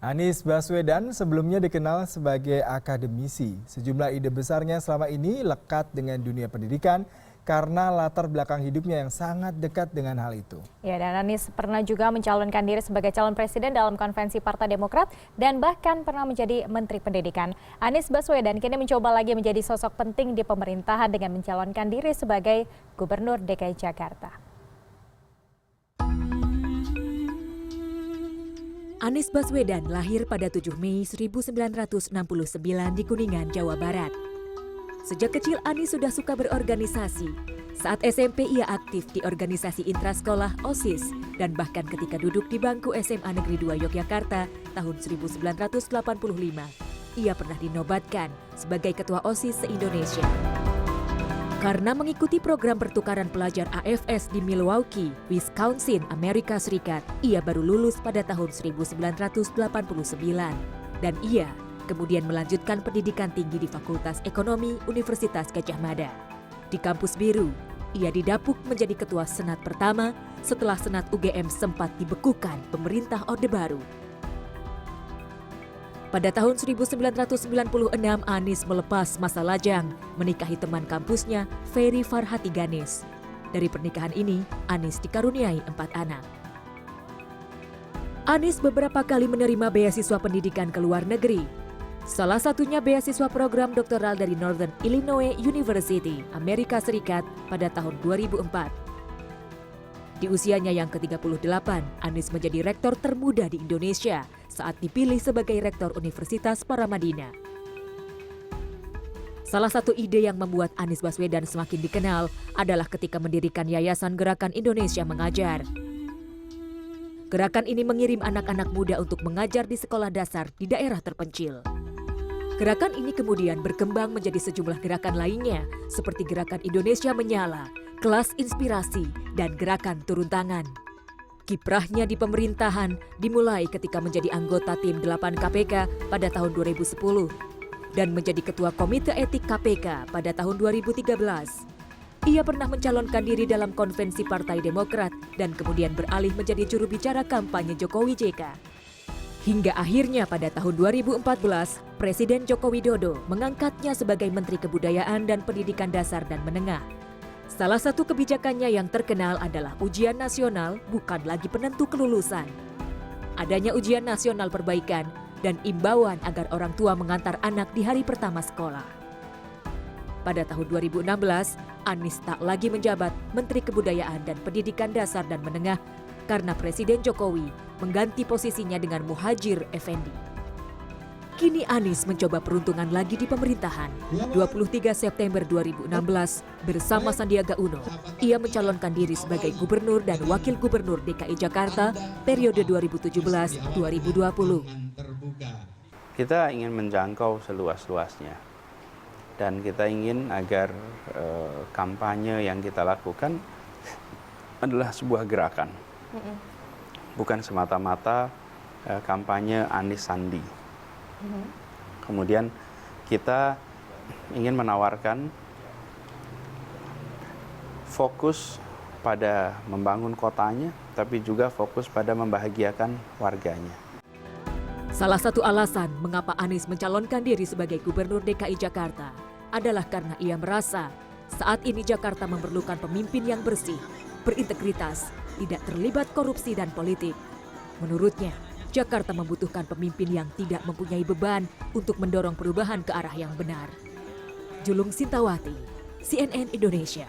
Anies Baswedan sebelumnya dikenal sebagai akademisi. Sejumlah ide besarnya selama ini lekat dengan dunia pendidikan karena latar belakang hidupnya yang sangat dekat dengan hal itu. Ya, dan Anies pernah juga mencalonkan diri sebagai calon presiden dalam konvensi Partai Demokrat dan bahkan pernah menjadi Menteri Pendidikan. Anies Baswedan kini mencoba lagi menjadi sosok penting di pemerintahan dengan mencalonkan diri sebagai Gubernur DKI Jakarta. Anies Baswedan lahir pada 7 Mei 1969 di Kuningan, Jawa Barat. Sejak kecil Anies sudah suka berorganisasi. Saat SMP ia aktif di organisasi intrasekolah OSIS dan bahkan ketika duduk di bangku SMA Negeri 2 Yogyakarta tahun 1985, ia pernah dinobatkan sebagai Ketua OSIS se-Indonesia. Karena mengikuti program pertukaran pelajar AFS di Milwaukee, Wisconsin, Amerika Serikat, ia baru lulus pada tahun 1989 dan ia kemudian melanjutkan pendidikan tinggi di Fakultas Ekonomi Universitas Gadjah Mada. Di Kampus Biru, ia didapuk menjadi ketua Senat pertama setelah Senat UGM sempat dibekukan pemerintah Orde Baru. Pada tahun 1996, Anies melepas masa lajang, menikahi teman kampusnya, Ferry Farhati Ganes. Dari pernikahan ini, Anies dikaruniai 4 anak. Anies beberapa kali menerima beasiswa pendidikan ke luar negeri. Salah satunya beasiswa program doktoral dari Northern Illinois University, Amerika Serikat pada tahun 2004. Di usianya yang ke-38, Anies menjadi rektor termuda di Indonesia saat dipilih sebagai rektor Universitas Paramadina. Salah satu ide yang membuat Anies Baswedan semakin dikenal adalah ketika mendirikan Yayasan Gerakan Indonesia Mengajar. Gerakan ini mengirim anak-anak muda untuk mengajar di sekolah dasar di daerah terpencil. Gerakan ini kemudian berkembang menjadi sejumlah gerakan lainnya seperti Gerakan Indonesia Menyala, Kelas Inspirasi, dan Gerakan Turun Tangan. Kiprahnya di pemerintahan dimulai ketika menjadi anggota tim 8 KPK pada tahun 2010 dan menjadi ketua Komite Etik KPK pada tahun 2013. Ia pernah mencalonkan diri dalam konvensi Partai Demokrat dan kemudian beralih menjadi juru bicara kampanye Jokowi JK. Hingga akhirnya pada tahun 2014, Presiden Joko Widodo mengangkatnya sebagai Menteri Kebudayaan dan Pendidikan Dasar dan Menengah. Salah satu kebijakannya yang terkenal adalah ujian nasional bukan lagi penentu kelulusan. Adanya ujian nasional perbaikan dan imbauan agar orang tua mengantar anak di hari pertama sekolah. Pada tahun 2016, Anies tak lagi menjabat Menteri Kebudayaan dan Pendidikan Dasar dan Menengah karena Presiden Jokowi mengganti posisinya dengan Muhadjir Effendi. Kini Anies mencoba peruntungan lagi di pemerintahan. 23 September 2016, bersama Sandiaga Uno, ia mencalonkan diri sebagai Gubernur dan Wakil Gubernur DKI Jakarta periode 2017-2020. Kita ingin menjangkau seluas-luasnya. Dan kita ingin agar kampanye yang kita lakukan adalah sebuah gerakan. Bukan semata-mata kampanye Anies Sandi. Kemudian kita ingin menawarkan fokus pada membangun kotanya, tapi juga fokus pada membahagiakan warganya. Salah satu alasan mengapa Anies mencalonkan diri sebagai Gubernur DKI Jakarta adalah karena ia merasa saat ini Jakarta memerlukan pemimpin yang bersih, berintegritas, tidak terlibat korupsi dan politik. Menurutnya, Jakarta membutuhkan pemimpin yang tidak mempunyai beban untuk mendorong perubahan ke arah yang benar. Julung Sintawati, CNN Indonesia.